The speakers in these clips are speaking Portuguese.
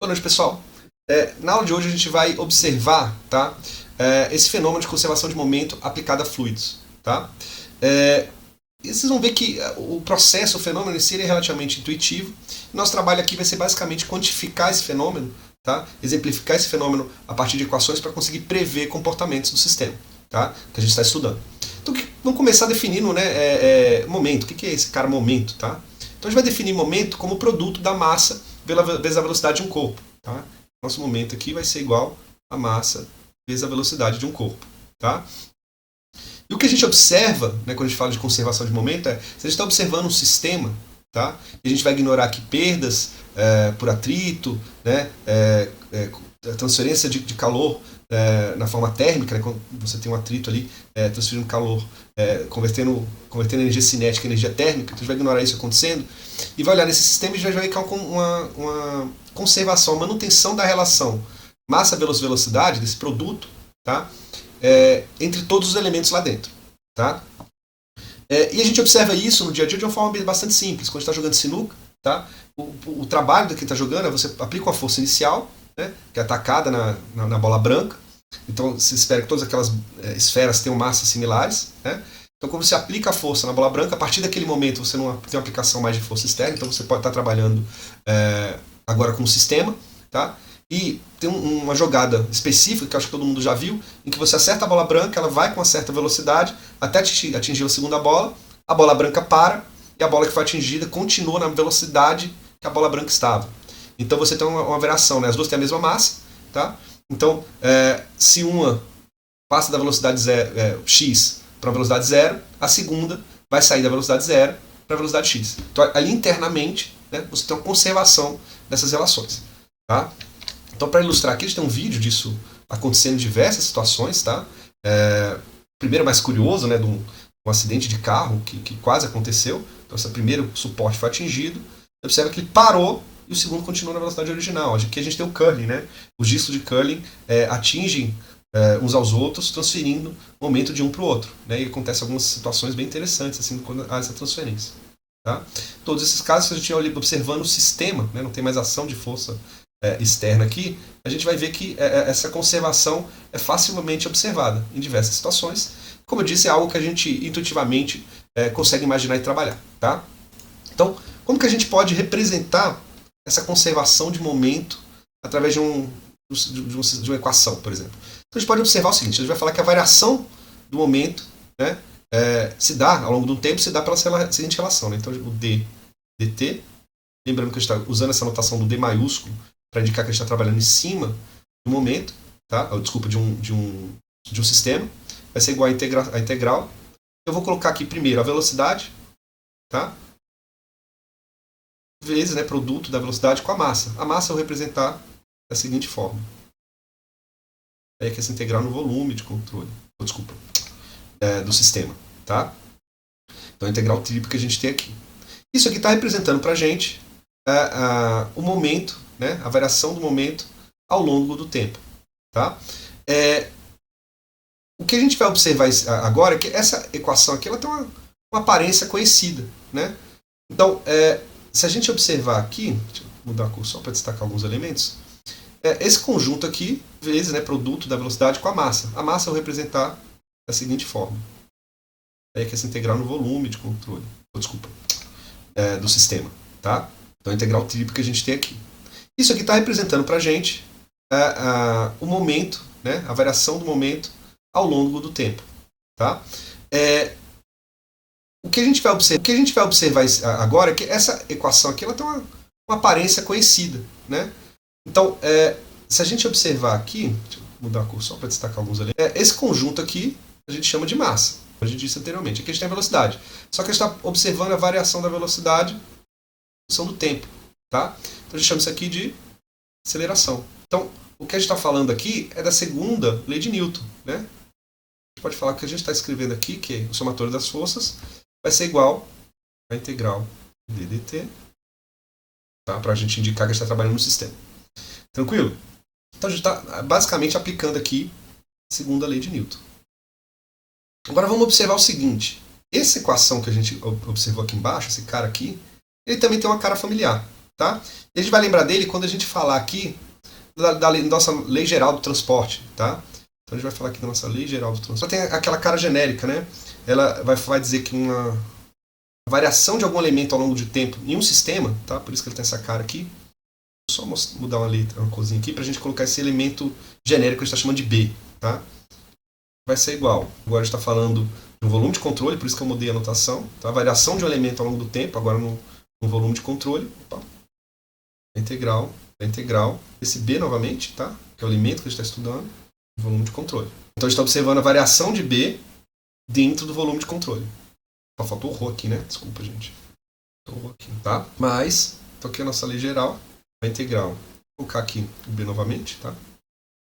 Boa noite, pessoal. Na aula de hoje a gente vai observar, tá, esse fenômeno de conservação de momento aplicado a fluidos. Tá? E vocês vão ver que o processo, o fenômeno em si é relativamente intuitivo. Nosso trabalho aqui vai ser basicamente quantificar esse fenômeno, tá? Exemplificar esse fenômeno a partir de equações para conseguir prever comportamentos do sistema, tá? Que a gente está estudando. Então vamos começar definindo, né, momento. O que é esse cara momento? Tá? Então a gente vai definir momento como produto da massa vezes a velocidade de um corpo. Tá? Nosso momento aqui vai ser igual a massa vezes a velocidade de um corpo. Tá? E o que a gente observa, né, quando a gente fala de conservação de momento, se a gente está observando um sistema, tá? E a gente vai ignorar aqui perdas por atrito, né, transferência de calor na forma térmica, né, quando você tem um atrito ali transferindo calor, convertendo energia cinética em energia térmica, então a gente vai ignorar isso acontecendo e vai olhar nesse sistema e já vai ver que há uma conservação, uma manutenção da relação massa-velocidade desse produto, tá? Entre todos os elementos lá dentro. Tá? E a gente observa isso no dia a dia de uma forma bastante simples. Quando a gente está jogando sinuca, tá? O trabalho de quem está jogando é você aplica uma força inicial, né, que é atacada na bola branca. Então você espera que todas aquelas esferas tenham massas similares. Né? Então quando você aplica a força na bola branca, a partir daquele momento você não tem uma aplicação mais de força externa, então você pode estar trabalhando agora com o sistema. Tá? E tem uma jogada específica, que eu acho que todo mundo já viu, em que você acerta a bola branca, ela vai com uma certa velocidade até atingir a segunda bola, a bola branca para, e a bola que foi atingida continua na velocidade que a bola branca estava. Então você tem uma variação, né? As duas têm a mesma massa, tá? Então, se uma passa da velocidade x para a velocidade zero, a segunda vai sair da velocidade zero para a velocidade x. Então, ali internamente, né, você tem uma conservação dessas relações. Tá? Então, para ilustrar aqui, a gente tem um vídeo disso acontecendo em diversas situações. Tá? Primeiro, mais curioso, né, de um acidente de carro que quase aconteceu. Então, esse primeiro suporte foi atingido. Você observa que ele parou e o segundo continuou na velocidade original. Aqui a gente tem o curling. Né? Os discos de curling atingem uns aos outros, transferindo momento de um para o outro. Né? E acontece algumas situações bem interessantes assim, quando há essa transferência. Tá? Todos esses casos, se a gente estiver observando o sistema, né, não tem mais ação de força externa aqui, a gente vai ver que essa conservação é facilmente observada em diversas situações. Como eu disse, é algo que a gente intuitivamente consegue imaginar e trabalhar. Tá? Então, como que a gente pode representar essa conservação de momento através de uma equação, por exemplo? Então, a gente pode observar o seguinte, a gente vai falar que a variação do momento, né, se dá, ao longo do tempo, se dá pela seguinte relação. Né? Então, o D, dt, lembrando que a gente está usando essa notação do D maiúsculo para indicar que a gente está trabalhando em cima do momento, tá? Desculpa, de um sistema, vai ser igual a integral. Eu vou colocar aqui primeiro a velocidade, tá? Vezes, né, produto da velocidade com a massa. A massa eu vou representar da seguinte forma. É que essa integral no volume de controle, desculpa, do sistema. Tá? Então a integral tripla que a gente tem aqui. Isso aqui está representando para a gente o momento, né, a variação do momento ao longo do tempo. Tá? O que a gente vai observar agora é que essa equação aqui ela tem uma aparência conhecida. Né? Então, se a gente observar aqui, deixa eu mudar a cor só para destacar alguns elementos, esse conjunto aqui, vezes, né, produto da velocidade com a massa. A massa eu vou representar da seguinte forma. É que essa integral no volume de controle, desculpa, do sistema. Tá? Então a integral tripla que a gente tem aqui. Isso aqui está representando para a gente o momento, né, a variação do momento ao longo do tempo. Tá? O que a gente vai observar agora é que essa equação aqui ela tem uma aparência conhecida. Né? Então, se a gente observar aqui, deixa eu mudar a cor só para destacar alguns elementos, esse conjunto aqui a gente chama de massa. A gente disse anteriormente. Aqui a gente tem a velocidade. Só que a gente está observando a variação da velocidade em função do tempo. Tá? Então a gente chama isso aqui de aceleração. Então, o que a gente está falando aqui é da segunda lei de Newton. Né? A gente pode falar que o que a gente está escrevendo aqui, que é o somatório das forças, vai ser igual a integral de dt, tá? Para a gente indicar que a gente está trabalhando no sistema. Tranquilo? Então a gente está basicamente aplicando aqui a segunda lei de Newton. Agora vamos observar o seguinte. Essa equação que a gente observou aqui embaixo, esse cara aqui, ele também tem uma cara familiar. tá? E a gente vai lembrar dele quando a gente falar aqui da nossa lei geral do transporte, tá? Então a gente vai falar aqui da nossa lei geral do transporte. Ela tem aquela cara genérica, né? Ela vai dizer que uma variação de algum elemento ao longo de tempo em um sistema, tá? Por isso que ele tem essa cara aqui. Vou só mudar uma letra, uma coisinha aqui, pra gente colocar esse elemento genérico que a gente está chamando de B, tá? Vai ser igual. Agora a gente está falando de um volume de controle, por isso que eu mudei a notação, tá? A variação de um elemento ao longo do tempo, agora no volume de controle. Opa. Integral. Esse B novamente, tá? Que é o elemento que a gente está estudando, volume de controle. Então a gente está observando a variação de B dentro do volume de controle. Só faltou o Rho aqui, né? Desculpa, gente. Faltou o Rho aqui, tá? Mas, então aqui é a nossa lei geral, a integral. Vou colocar aqui o B novamente, tá?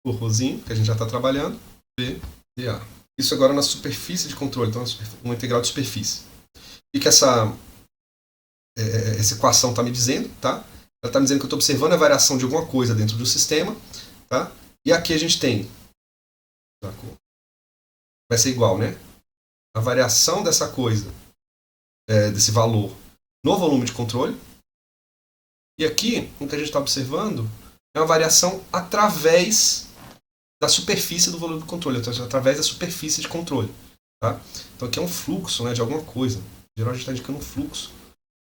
O Rhozinho, que a gente já está trabalhando. B, dA. Isso agora na superfície de controle, então uma integral de superfície. O que essa equação está me dizendo, tá? Ela está me dizendo que eu estou observando a variação de alguma coisa dentro do sistema, tá? E aqui a gente tem, vai ser igual, né? A variação dessa coisa, desse valor no volume de controle. E aqui, o que a gente está observando é uma variação através da superfície do volume de controle, então, através da superfície de controle. Tá? Então aqui é um fluxo, né, de alguma coisa. Em geral a gente está indicando um fluxo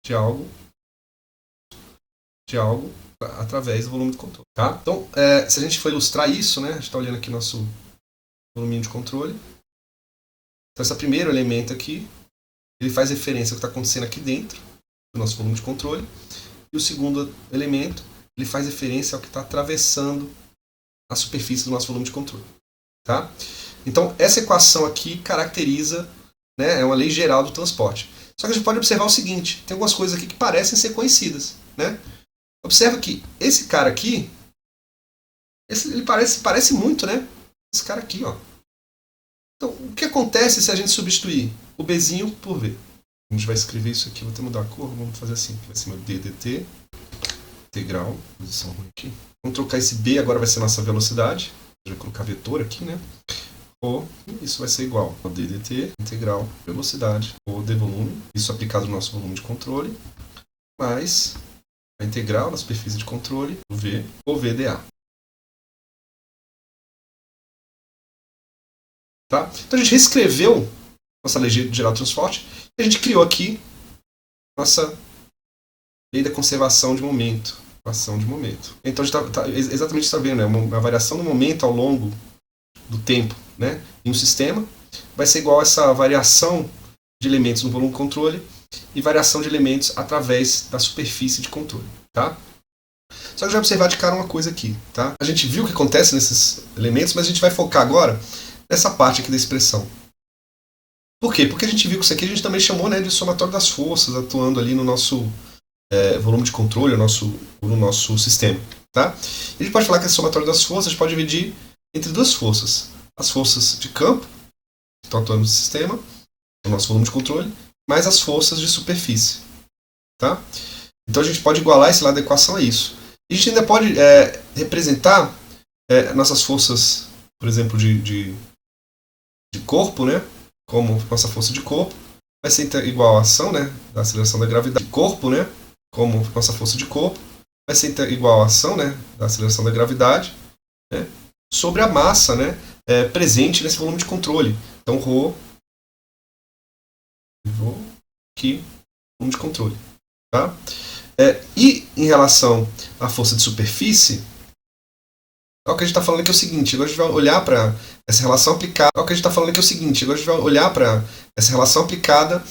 de algo através do volume de controle. Tá? Então, se a gente for ilustrar isso, né, a gente está olhando aqui nosso volume de controle. Então esse primeiro elemento aqui, ele faz referência ao que está acontecendo aqui dentro do nosso volume de controle. E o segundo elemento, ele faz referência ao que está atravessando a superfície do nosso volume de controle. Tá? Então, essa equação aqui caracteriza, né, é uma lei geral do transporte. Só que a gente pode observar o seguinte, tem algumas coisas aqui que parecem ser conhecidas. Né? Observa que esse cara aqui, ele parece muito, né? Esse cara aqui, ó. Então, o que acontece se a gente substituir o Bzinho por V? A gente vai escrever isso aqui, vou ter que mudar a cor, vamos fazer assim. Vai ser meu DDT, integral, posição ruim aqui. Vamos trocar esse B, agora vai ser nossa velocidade. Vou colocar vetor aqui, né? Ou isso vai ser igual ao DDT, integral, velocidade, ou D volume. Isso aplicado no nosso volume de controle, mais a integral na superfície de controle, o V, ou VDA. Tá? Então a gente reescreveu nossa lei geral do transporte e a gente criou aqui nossa lei da conservação de momento. Então a gente exatamente está vendo, né? Uma variação do momento ao longo do tempo, né? Em um sistema vai ser igual a essa variação de elementos no volume de controle e variação de elementos através da superfície de controle. Tá? Só que já observar de cara uma coisa aqui. Tá? A gente viu o que acontece nesses elementos, mas a gente vai focar agora nessa parte aqui da expressão. Por quê? Porque a gente viu que isso aqui a gente também chamou, né, de somatório das forças atuando ali no nosso volume de controle, no nosso sistema. Tá? E a gente pode falar que esse somatório das forças a gente pode dividir entre duas forças. As forças de campo, que estão atuando no sistema, no nosso volume de controle, mais as forças de superfície. Tá? Então a gente pode igualar esse lado da equação a isso. E a gente ainda pode representar nossas forças, por exemplo, de corpo, né? Como nossa força de corpo, vai ser igual à ação, né, da aceleração da gravidade. De corpo, né? Como nossa força de corpo, vai ser igual à ação, né, da aceleração da gravidade, né, sobre a massa, né, presente nesse volume de controle. Então, Rho aqui, volume de controle. Tá? E em relação à força de superfície, o que a gente está falando aqui é o seguinte, agora a gente vai olhar para essa relação aplicada.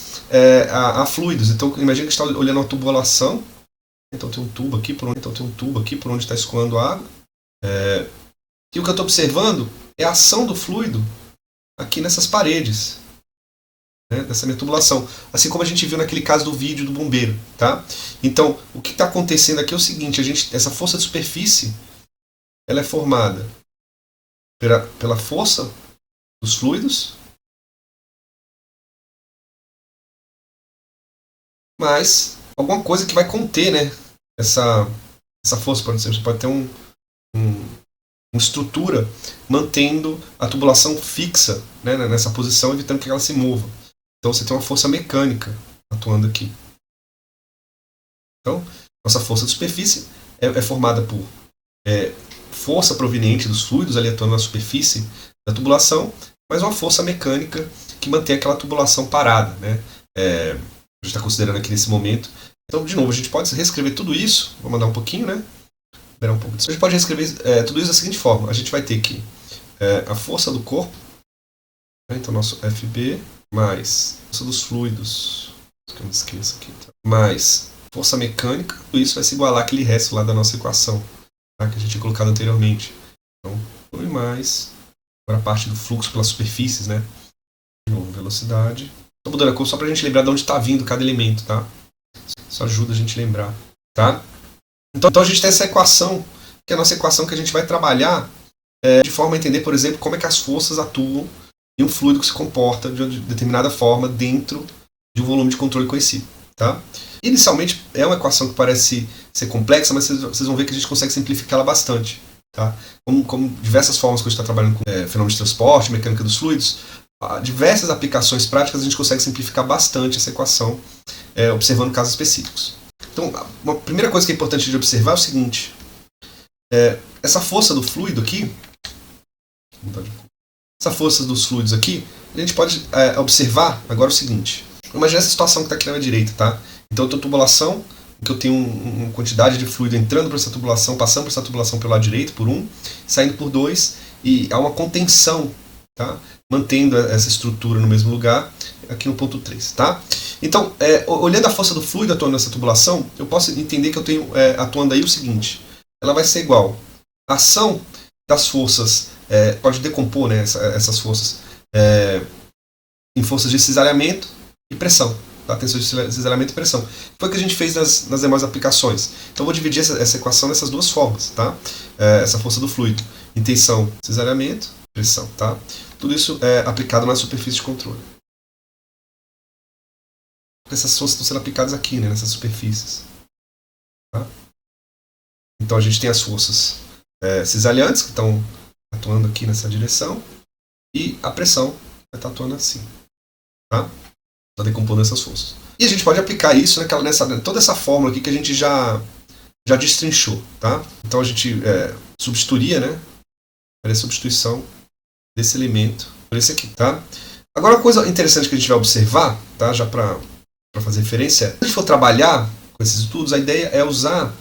A fluidos. Então, imagina que a gente está olhando uma tubulação. Então tem um tubo aqui por onde está escoando a água. E o que eu estou observando é a ação do fluido aqui nessas paredes, né, dessa minha tubulação. Assim como a gente viu naquele caso do vídeo do bombeiro. Tá? Então, o que está acontecendo aqui é o seguinte, essa força de superfície ela é formada pela força dos fluidos, mas alguma coisa que vai conter, né, essa força. Por exemplo, você pode ter uma estrutura mantendo a tubulação fixa, né, nessa posição, evitando que ela se mova. Então você tem uma força mecânica atuando aqui. Então, Nossa força de superfície é formada por força proveniente dos fluidos ali atuando na superfície da tubulação, mas uma força mecânica que mantém aquela tubulação parada, né? A gente está considerando aqui nesse momento. Então, de novo, a gente pode reescrever tudo isso. Vou mandar um pouquinho, né? Esperar um pouco disso. A gente pode reescrever tudo isso da seguinte forma. A gente vai ter aqui a força do corpo, né? Então, nosso FB, mais força dos fluidos, que eu não esqueço aqui, tá? Mais força mecânica, tudo isso vai se igualar àquele resto lá da nossa equação, tá? Que a gente tinha colocado anteriormente. Então, e mais agora a parte do fluxo pelas superfícies, né? De novo, velocidade. Estou mudando a cor só para a gente lembrar de onde está vindo cada elemento, tá? Isso ajuda a gente a lembrar, tá? Então a gente tem essa equação, que é a nossa equação que a gente vai trabalhar de forma a entender, por exemplo, como é que as forças atuam em um fluido que se comporta de uma determinada forma dentro de um volume de controle conhecido, tá? Inicialmente é uma equação que parece ser complexa, mas vocês vão ver que a gente consegue simplificá-la bastante, tá? Como diversas formas que a gente está trabalhando com fenômenos de transporte, mecânica dos fluidos, diversas aplicações práticas a gente consegue simplificar bastante essa equação observando casos específicos. Então, uma primeira coisa que é importante de observar é o seguinte: essa força do fluido aqui, essa força dos fluidos aqui, a gente pode observar agora o seguinte. Imagina essa situação que está aqui na minha direita, tá? Então eu tenho tubulação, que eu tenho uma quantidade de fluido entrando por essa tubulação, passando por essa tubulação pelo lado direito, por 1, saindo por 2, e há uma contenção, tá? Mantendo essa estrutura no mesmo lugar, aqui no ponto 3, tá? Então, olhando a força do fluido atuando nessa tubulação, eu posso entender que eu tenho atuando aí o seguinte: ela vai ser igual à ação das forças, pode decompor, né, essas forças em forças de cisalhamento e pressão, tá? Tensão de cisalhamento e pressão. Foi o que a gente fez nas demais aplicações. Então, eu vou dividir essa equação nessas duas formas, tá? Essa força do fluido em tensão, cisalhamento, pressão, tá? Tudo isso é aplicado na superfície de controle. Essas forças estão sendo aplicadas aqui, né, nessas superfícies. Tá? Então a gente tem as forças cisalhantes, que estão atuando aqui nessa direção, e a pressão vai estar atuando assim. Tá? Está decompondo essas forças. E a gente pode aplicar isso toda essa fórmula aqui que a gente já destrinchou. Tá? Então a gente substituiria, né, a substituição desse elemento por esse aqui. Tá? Agora, uma coisa interessante que a gente vai observar, tá, já para fazer referência, se a gente for trabalhar com esses estudos, a ideia é usar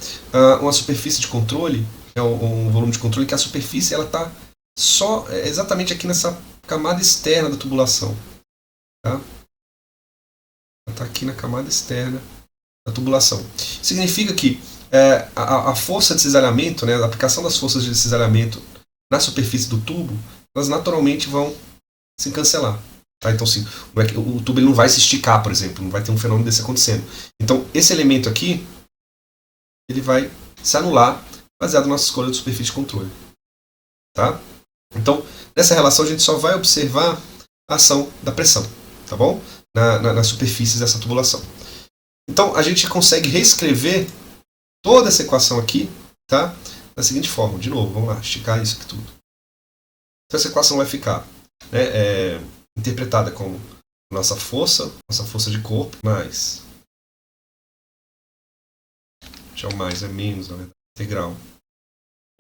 uma superfície de controle, um volume de controle, que a superfície está só exatamente aqui nessa camada externa da tubulação. Tá? Ela está aqui na camada externa da tubulação. Significa que a força de cisalhamento, né, a aplicação das forças de cisalhamento na superfície do tubo, elas naturalmente vão se cancelar. Tá? Então, assim, o tubo ele não vai se esticar, por exemplo, não vai ter um fenômeno desse acontecendo. Então, esse elemento aqui, ele vai se anular baseado na nossa escolha de superfície de controle. Tá? Então, nessa relação, a gente só vai observar a ação da pressão, tá bom? Nas superfícies dessa tubulação. Então, a gente consegue reescrever toda essa equação aqui, tá? Da seguinte forma. De novo, vamos lá, esticar isso aqui tudo. Então, essa equação vai ficar, né, interpretada como nossa força de corpo, mais. Já o mais é menos, na verdade, integral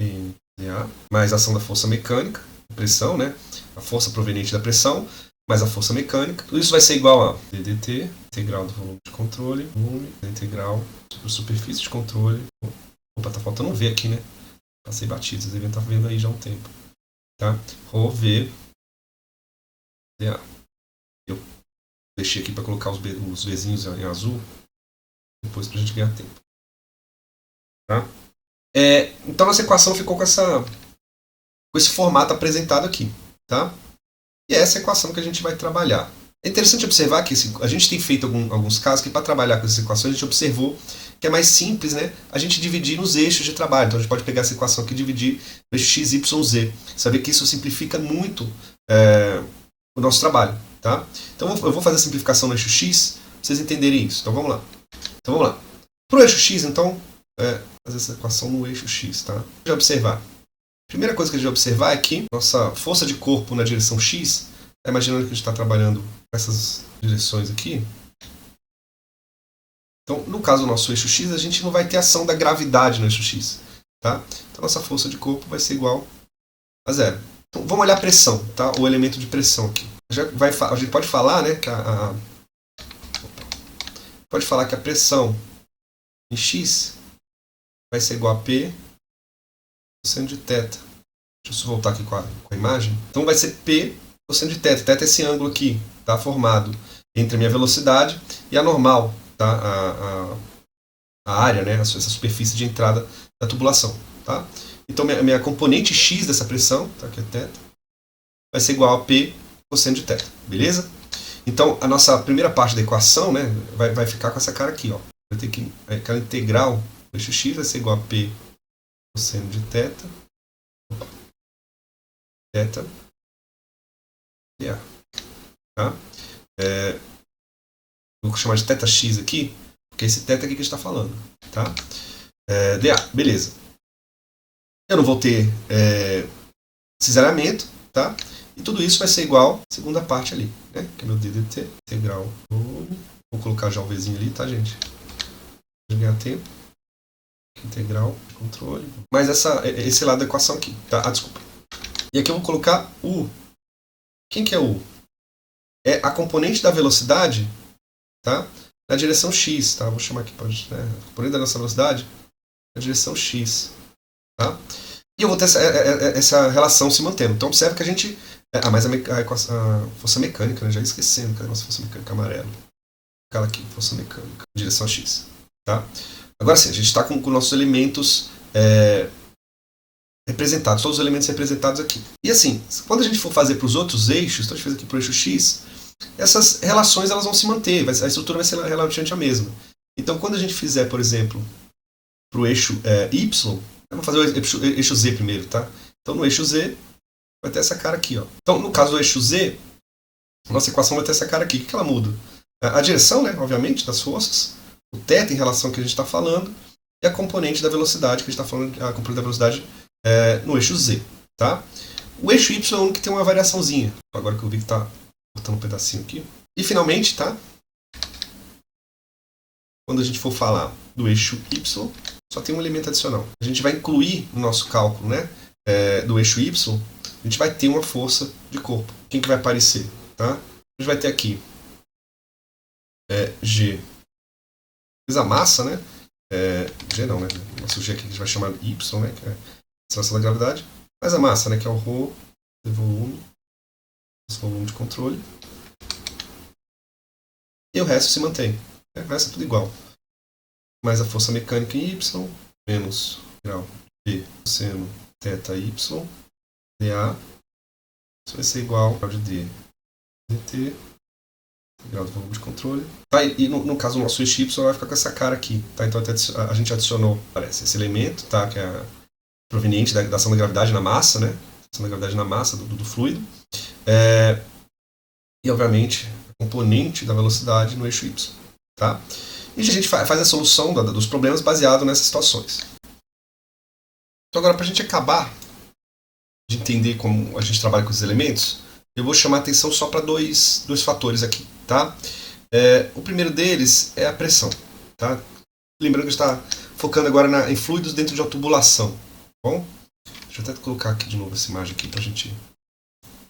NA, mais a ação da força mecânica, pressão, né? A força proveniente da pressão, mais a força mecânica. Tudo isso vai ser igual a ddt, integral do volume de controle, volume, integral da superfície de controle. Opa, tá faltando um V aqui, né? Passei batido, vocês devem estar vendo aí já há um tempo. Tá? Rho V dA. Eu deixei aqui para colocar os Vzinhos em azul, depois para a gente ganhar tempo. Tá? Então nossa equação ficou com esse formato apresentado aqui. Tá? E é essa equação que a gente vai trabalhar. É interessante observar que a gente tem feito alguns casos que para trabalhar com essas equações a gente observou que é mais simples, né, a gente dividir nos eixos de trabalho. Então a gente pode pegar essa equação aqui e dividir no eixo x, y, z. Saber que isso simplifica muito o nosso trabalho. Tá? Então eu vou fazer a simplificação no eixo x para vocês entenderem isso. Então vamos lá. Para o eixo x, então, fazer essa equação no eixo x. Tá? Já observar. A primeira coisa que a gente vai observar é que nossa força de corpo na direção x, imaginando que a gente está trabalhando com essas direções aqui, Então, no caso do nosso eixo x, a gente não vai ter ação da gravidade no eixo x. Tá? Então, nossa força de corpo vai ser igual a zero. Então, vamos olhar a pressão, tá? O elemento de pressão aqui. A gente pode falar, né, que pode falar que a pressão em x vai ser igual a P cosseno de θ. Deixa eu voltar aqui com a imagem. Então vai ser P cosseno de θ. Θ é esse ângulo aqui, tá, formado entre a minha velocidade e a normal, tá? A área, né, essa superfície de entrada da tubulação. Tá? Então minha componente x dessa pressão, tá, que é θ, vai ser igual a P cosseno de θ. Beleza? Então a nossa primeira parte da equação, né, vai ficar com essa cara aqui. Ó. Vai ter que, aquela integral do eixo x vai ser igual a P cosseno de θ. Θ dA. Tá? Vou chamar de θx aqui, porque é esse θ aqui que a gente está falando. Tá? dA, beleza. Eu não vou ter cisalhamento, tá? E tudo isso vai ser igual à segunda parte ali, né? Que é meu ddt, integral. Vou colocar já o Vzinho ali, tá, gente? Para ganhar tempo. Integral, controle. Mas esse lado da equação aqui, tá? Desculpa. E aqui eu vou colocar U. Quem que é U? É a componente da velocidade, tá? Na direção x, tá? Vou chamar aqui, a componente da nossa velocidade na direção x, tá? E eu vou ter essa relação se mantendo. Então observe que a gente... mas a força mecânica, né? Já ia esquecendo, cadê a nossa força mecânica amarela? Aquela aqui, força mecânica, direção x, tá? Agora sim, a gente está com nossos elementos representados, todos os elementos representados aqui. E assim, quando a gente for fazer para os outros eixos, então a gente fez aqui para o eixo x, essas relações elas vão se manter, a estrutura vai ser relativamente a mesma. Então quando a gente fizer, por exemplo, para o eixo y, vamos fazer o eixo z primeiro, tá? Então no eixo z vai ter essa cara aqui, ó. Então no caso do eixo z, a nossa equação vai ter essa cara aqui. O que ela muda? A direção, né, obviamente, das forças, o θ em relação ao que a gente está falando, e a componente da velocidade, que a gente está falando, a componente da velocidade no eixo z, tá? O eixo y é o único que tem uma variaçãozinha. Agora que eu vi que está cortando um pedacinho aqui. E finalmente, tá? Quando a gente for falar do eixo y, só tem um elemento adicional. A gente vai incluir no nosso cálculo, né, do eixo y, a gente vai ter uma força de corpo. Quem que vai aparecer? Tá? A gente vai ter aqui G vezes a massa, né? G não, né? Nosso G aqui que a gente vai chamar de Y, né? Que é a aceleração da gravidade. Mais a massa, né? Que é o ρ de volume, volume de controle. E o resto se mantém. O resto é tudo igual. Mais a força mecânica em Y, menos grau P cosseno θy, dA. Isso vai ser igual ao grau de D dt, grau do volume de controle. Tá, e no caso do nosso eixo Y vai ficar com essa cara aqui. Tá? Então a gente adicionou, parece, esse elemento, tá? Que é proveniente da ação da gravidade na massa, né? Ação da gravidade na massa do fluido. E, obviamente, a componente da velocidade no eixo Y. Tá? E a gente faz a solução dos problemas baseado nessas situações. Então, agora, para a gente acabar de entender como a gente trabalha com esses elementos, eu vou chamar a atenção só para dois fatores aqui. Tá? O primeiro deles é a pressão. Tá? Lembrando que a gente está focando agora em fluidos dentro de uma tubulação. Tá bom? Deixa eu até colocar aqui de novo essa imagem aqui para a gente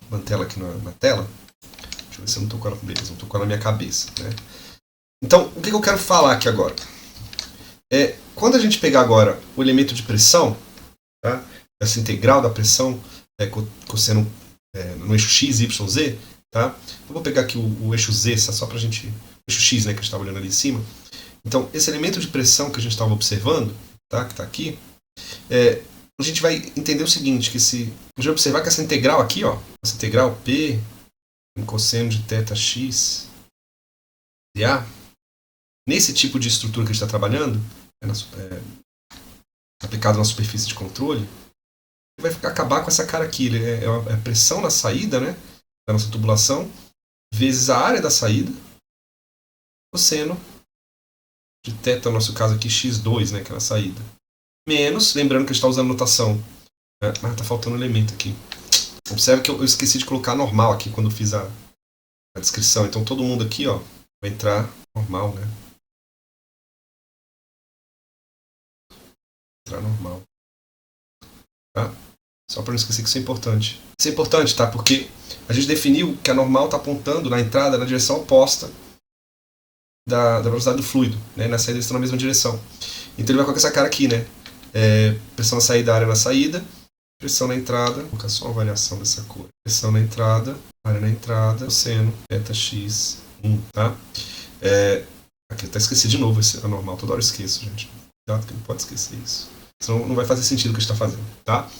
manter ela aqui na tela. Deixa eu ver se eu não estou com ela, beleza, não estou com ela na minha cabeça. Né? Então, o que eu quero falar aqui agora? Quando a gente pegar agora o elemento de pressão, tá? Essa integral da pressão cosseno no eixo x, y, z, tá? Eu vou pegar aqui o eixo z, só para a gente... O eixo x, né, que a gente estava olhando ali em cima. Então, esse elemento de pressão que a gente estava observando, tá? Que está aqui, a gente vai entender o seguinte, a gente vai observar que essa integral aqui, ó, essa integral P em cosseno de θx dA, nesse tipo de estrutura que a gente está trabalhando, aplicado na superfície de controle, vai acabar com essa cara aqui. É a pressão na saída, né, da nossa tubulação, vezes a área da saída, cosseno de θ, no nosso caso aqui, x2, né, que é a saída. Menos, lembrando que a gente está usando notação. Mas está faltando um elemento aqui. Observe que eu esqueci de colocar normal aqui quando eu fiz a descrição. Então todo mundo aqui, ó, vai entrar normal, né? Entrar normal. Tá? Só para não esquecer que isso é importante. Isso é importante, tá? Porque a gente definiu que a normal está apontando na entrada na direção oposta da velocidade do fluido, né? Na saída eles estão na mesma direção. Então ele vai colocar essa cara aqui, né? Pressão na saída, área na saída. Pressão na entrada, vou colocar só uma variação dessa cor. Pressão na entrada, área na entrada, cosseno, θ x 1, tá? Aqui, até esqueci de novo esse anormal, toda hora eu esqueço, gente. Cuidado que não pode esquecer isso. Senão não vai fazer sentido o que a gente está fazendo, tá?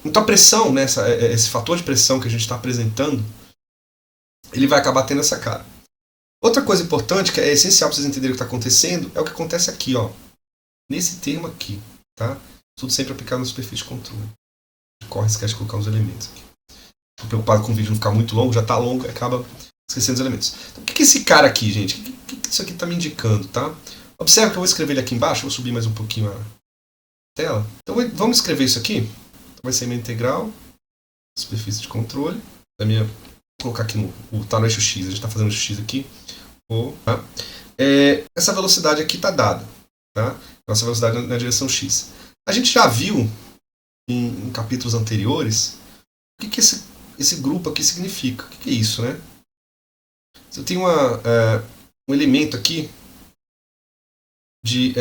Então a pressão, né, esse fator de pressão que a gente está apresentando, ele vai acabar tendo essa cara. Outra coisa importante, que é essencial para vocês entenderem o que está acontecendo, é o que acontece aqui, ó. Nesse termo aqui, tá? Tudo sempre aplicado na superfície de controle. Corre, esquece de colocar os elementos aqui. Estou preocupado com o vídeo não ficar muito longo, já está longo, acaba esquecendo os elementos. Então, o que é esse cara aqui, gente? O que isso aqui está me indicando, tá? Observa que eu vou escrever ele aqui embaixo, vou subir mais um pouquinho a tela. Então vamos escrever isso aqui. Então, vai ser minha integral, superfície de controle. Vou colocar aqui tá no eixo X, a gente está fazendo o eixo X aqui. Tá? Essa velocidade aqui está dada. Tá? Nossa velocidade na direção X. A gente já viu em capítulos anteriores o que esse grupo aqui significa. O que é isso, né? Eu tenho um elemento aqui de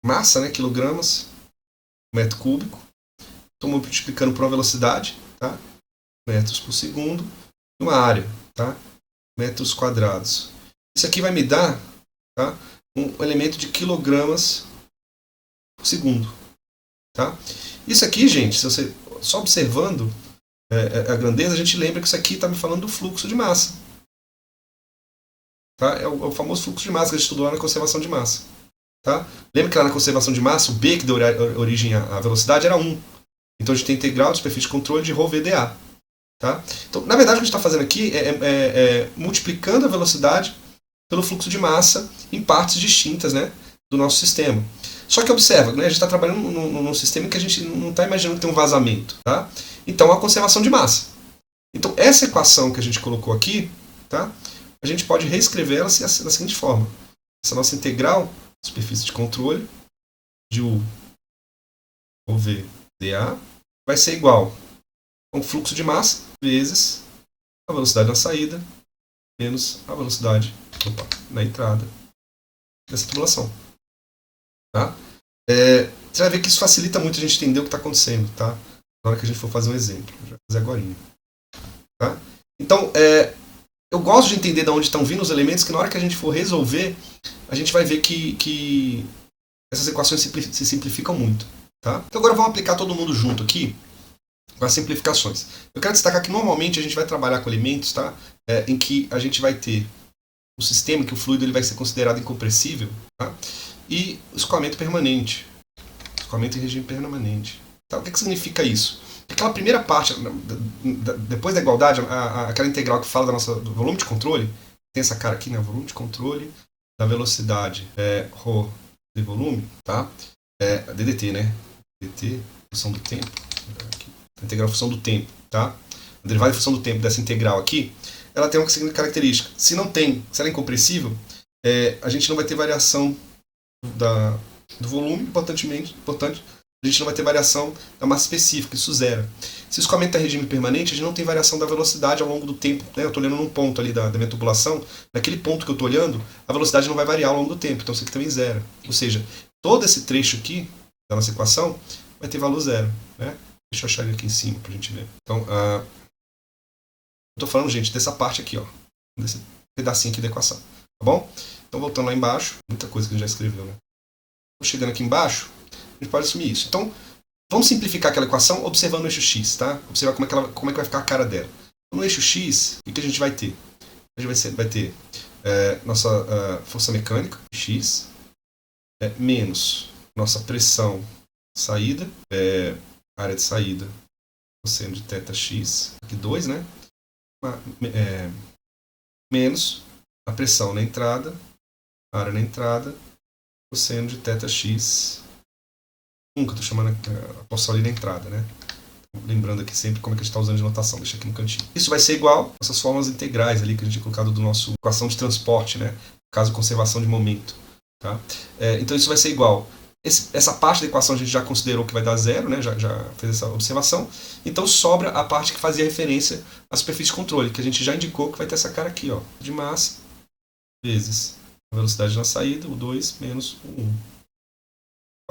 massa, né, quilogramas, metro cúbico. Estou multiplicando por uma velocidade, tá? Metros por segundo, e uma área, tá? Metros quadrados. Isso aqui vai me dar, tá, um elemento de quilogramas por segundo, tá? Isso aqui, gente, se você só observando a grandeza, a gente lembra que isso aqui está me falando do fluxo de massa, tá? É o famoso fluxo de massa que a gente estudou lá na conservação de massa, tá? Lembra que lá na conservação de massa o B que deu origem à velocidade era 1. Então a gente tem integral de superfície de controle de ρ VdA. Tá? Então, na verdade, o que a gente está fazendo aqui é multiplicando a velocidade pelo fluxo de massa em partes distintas, né, do nosso sistema. Só que observa, né, a gente está trabalhando num sistema que a gente não está imaginando que tem um vazamento. Tá? Então, a conservação de massa. Então, essa equação que a gente colocou aqui, tá, a gente pode reescrever ela da seguinte forma. Essa nossa integral, superfície de controle, de U over dA, vai ser igual a um fluxo de massa vezes a velocidade na saída menos a velocidade na entrada dessa tubulação. Tá? Você vai ver que isso facilita muito a gente entender o que está acontecendo, tá? Na hora que a gente for fazer um exemplo. Eu já vou fazer agora. Tá? Então, eu gosto de entender de onde estão vindo os elementos, que na hora que a gente for resolver, a gente vai ver que essas equações se simplificam muito. Tá? Então agora vamos aplicar todo mundo junto aqui com as simplificações. Eu quero destacar que normalmente a gente vai trabalhar com elementos, tá? Em que a gente vai ter o sistema, que o fluido ele vai ser considerado incompressível, tá? E o escoamento permanente. Escoamento em regime permanente. Tá? O que significa isso? Aquela primeira parte, depois da igualdade, aquela integral que fala do volume de controle, tem essa cara aqui, né? Volume de controle da velocidade ρ de volume, tá? A DDT, né? DT, função do tempo. Aqui. A integral função do tempo, tá? A derivada de função do tempo dessa integral aqui, ela tem uma seguinte característica. Se ela é incompressível, a gente não vai ter variação do volume, importante, a gente não vai ter variação da massa específica, isso zero. Se o escoamento está em regime permanente, a gente não tem variação da velocidade ao longo do tempo. Né? Eu estou olhando num ponto ali da minha tubulação, naquele ponto que eu estou olhando, a velocidade não vai variar ao longo do tempo, então isso aqui também zero. Ou seja, todo esse trecho aqui da nossa equação vai ter valor zero. Né? Deixa eu achar ele aqui em cima para a gente ver. Então, eu estou falando, gente, dessa parte aqui, ó, desse pedacinho aqui da equação. Tá bom? Então, voltando lá embaixo, muita coisa que a gente já escreveu. Né? Chegando aqui embaixo, a gente pode assumir isso. Então, vamos simplificar aquela equação observando o eixo X, tá? Observar como é que vai ficar a cara dela. No eixo X, o que a gente vai ter? A gente vai ter nossa força mecânica, X, menos nossa pressão saída, área de saída, cosseno de θx, aqui 2, né? Menos a pressão na entrada, área na entrada, cosseno de θx, que eu estou chamando a porção ali na entrada, né? Lembrando aqui sempre como é que a gente está usando de notação, deixa aqui no cantinho. Isso vai ser igual a essas fórmulas integrais ali que a gente tinha colocado do nosso equação de transporte, né? No caso, conservação de momento. Tá? Então isso vai ser igual Essa parte da equação a gente já considerou que vai dar zero, né? Já fez essa observação. Então sobra a parte que fazia referência à superfície de controle, que a gente já indicou que vai ter essa cara aqui, ó, de massa vezes a velocidade na saída, o 2 menos o 1.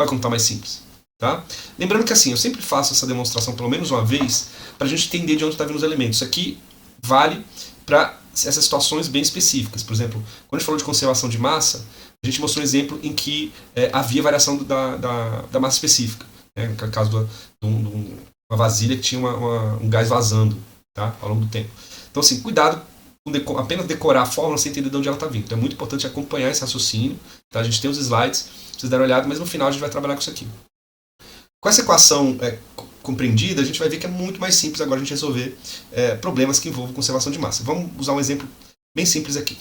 Olha como está mais simples. Tá? Lembrando que assim, eu sempre faço essa demonstração pelo menos uma vez para a gente entender de onde está vindo os elementos. Isso aqui vale para essas situações bem específicas. Por exemplo, quando a gente falou de conservação de massa, a gente mostrou um exemplo em que havia variação da massa específica. Né? No caso de uma vasilha que tinha um gás vazando, tá? Ao longo do tempo. Então, assim, cuidado com apenas decorar a fórmula sem entender de onde ela está vindo. Então, é muito importante acompanhar esse raciocínio. Tá? A gente tem os slides, vocês deram uma olhada, mas no final a gente vai trabalhar com isso aqui. Com essa equação compreendida, a gente vai ver que é muito mais simples agora a gente resolver problemas que envolvem conservação de massa. Vamos usar um exemplo bem simples aqui.